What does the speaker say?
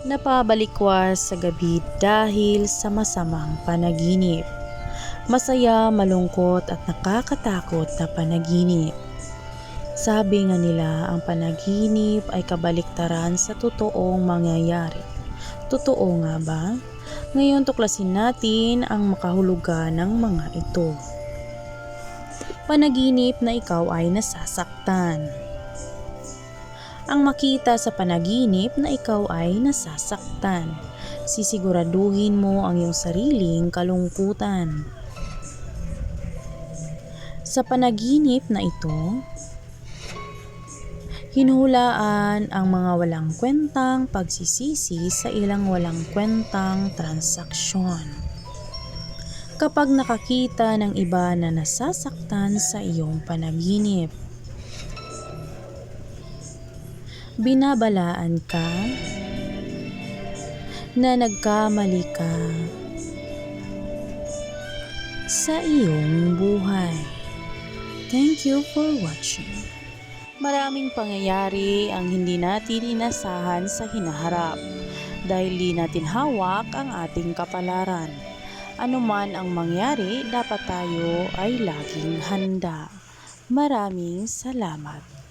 Napabalikwas sa gabi dahil sa masamang panaginip. Masaya, malungkot at nakakatakot na panaginip. Sabi nga nila ang panaginip ay kabaliktaran sa totoong mangyayari. Totoo nga ba? Ngayon tuklasin natin ang makahulugan ng mga ito. Panaginip na ikaw ay nasasaktan. Ang makita sa panaginip na ikaw ay nasasaktan. Sisiguraduhin mo ang iyong sariling kalungkutan. Sa panaginip na ito, hinuhulaan ang mga walang kwentang pagsisisi sa ilang walang kwentang transaksyon. Kapag nakakita ng iba na nasasaktan sa iyong panaginip, binabalaan ka na nagkamali ka sa iyong buhay. Thank you for watching. Maraming pangyayari ang hindi natin inasahan sa hinaharap dahil di natin hawak ang ating kapalaran. Ano man ang mangyari, dapat tayo ay laging handa. Maraming salamat.